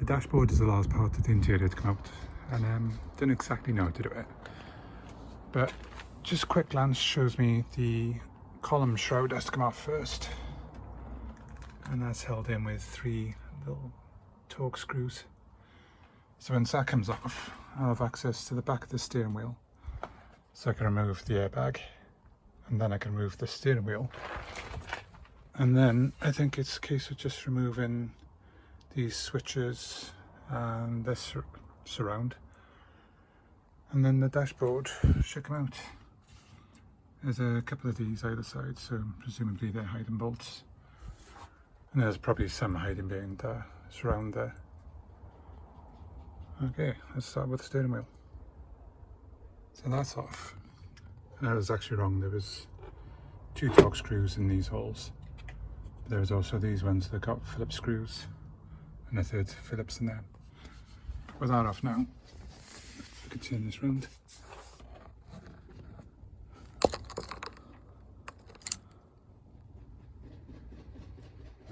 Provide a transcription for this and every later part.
dashboard is the last part of the interior to come out, and don't exactly know how to do it, but just a quick glance shows me the column shroud has to come off first, and that's held in with 3 little torque screws. So once that comes off, I'll have access to the back of the steering wheel, so I can remove the airbag, and then I can remove the steering wheel, and then I think it's a case of just removing these switches and this surround, and then the dashboard should come out. There's a couple of these either side, so presumably they're hiding bolts, and there's probably some hiding behind the surround there. Okay, let's start with the steering wheel. So that's off. And I was actually wrong, there was 2 torque screws in these holes. But there was also these ones that got Phillips screws, and a 3rd Phillips in there. With that off now, I can turn this round.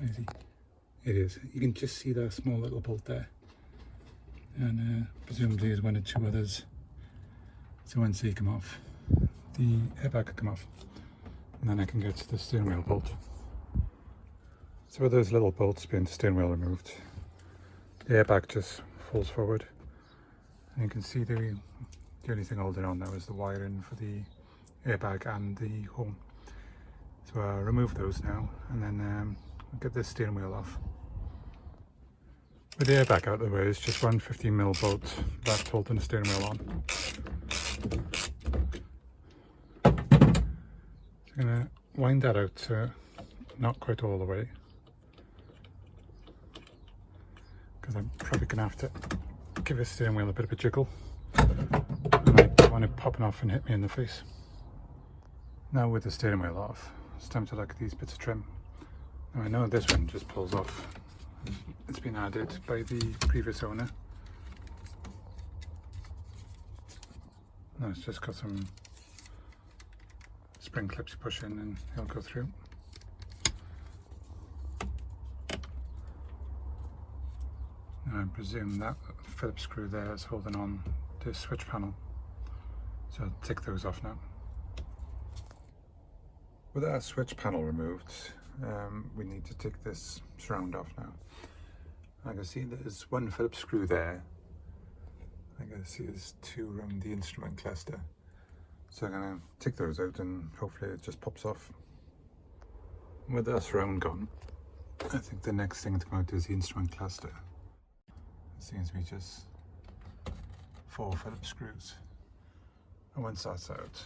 Easy. It is. You can just see that small little bolt there, and presumably there's 1 or 2 others. So once they come off, the airbag can come off, and then I can get to the steering wheel bolt. So with those little bolts being the steering wheel removed, the airbag just falls forward, and you can see the only thing holding on now is the wiring for the airbag and the horn. So I'll remove those now, and then I'll get this steering wheel off. With the airbag out of the way, it's just 1 15mm bolt that's holding the steering wheel on. So I'm going to wind that out to not quite all the way, because I'm probably going to have to give the steering wheel a bit of a jiggle, and I don't want it popping off and hit me in the face. Now with the steering wheel off, it's time to look at these bits of trim. Now I know this one just pulls off. It's been added by the previous owner. Now it's just got some spring clips you push in and it'll go through. Now I presume that Phillips screw there is holding on this switch panel, so I'll take those off now. With our switch panel removed, we need to take this surround off now. I can see there's 1 Phillips screw there. I can see there's 2 around the instrument cluster. So I'm going to take those out and hopefully it just pops off. With that surround gone, I think the next thing to come out is the instrument cluster. It seems to be just 4 Phillips screws. And once that's out,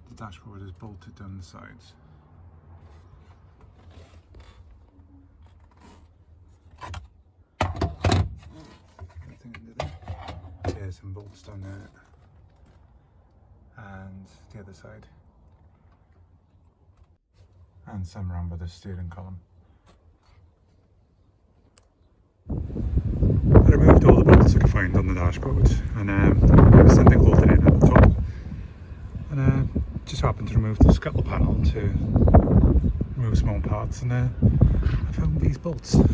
the dashboard is bolted down the sides. There's some bolts down there and the other side, and some around by the steering column. I removed all the bolts I could find on the dashboard, and there was something holding it at the top, and just happened to remove the scuttle panel to remove small parts, and I found these bolts. There's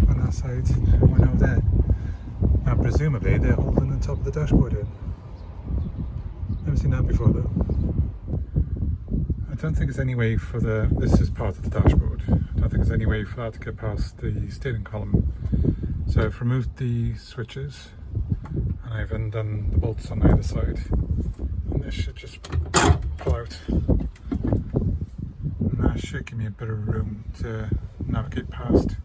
one on that side and one over there. Now presumably they're holding the top of the dashboard in. Never seen that before though. I don't think there's any way for this is part of the dashboard. I don't think there's any way for that to get past the steering column. So I've removed the switches and I've undone the bolts on either side. And this should just pull out. And that should give me a bit of room to navigate past.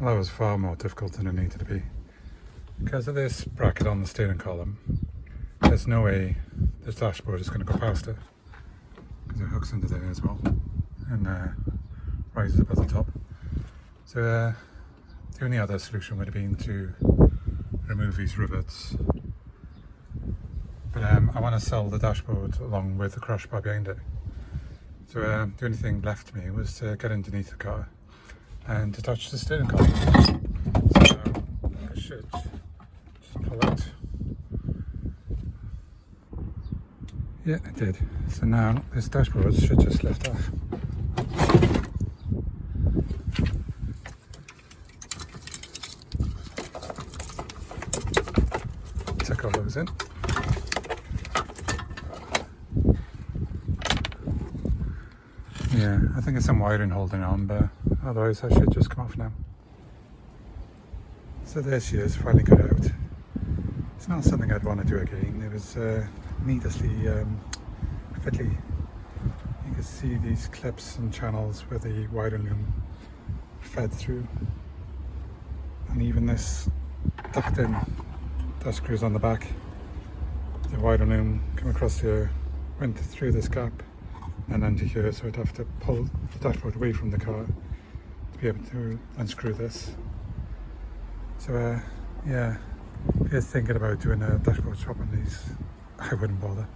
Well, that was far more difficult than it needed to be. Because of this bracket on the steering column, there's no way this dashboard is going to go past it, because it hooks into there as well and rises up at the top. So the only other solution would have been to remove these rivets, but I want to sell the dashboard along with the crash bar behind it. So the only thing left to me was to get underneath the car and detach the steering column. So I should just pull out. Yeah, it did. So now this dashboard should just lift off. goes in. Yeah, I think it's some wiring holding on, but otherwise that should just come off now. So there she is, finally got out. It's not something I'd want to do again. It was needlessly fiddly. You can see these clips and channels where the wiring loom fed through. And even this tucked in that screws on the back. The wiring loom came across here, went through this gap and into here, so I'd have to pull the dashboard away from the car to be able to unscrew this. So yeah, if you're thinking about doing a dashboard swap on these, I wouldn't bother.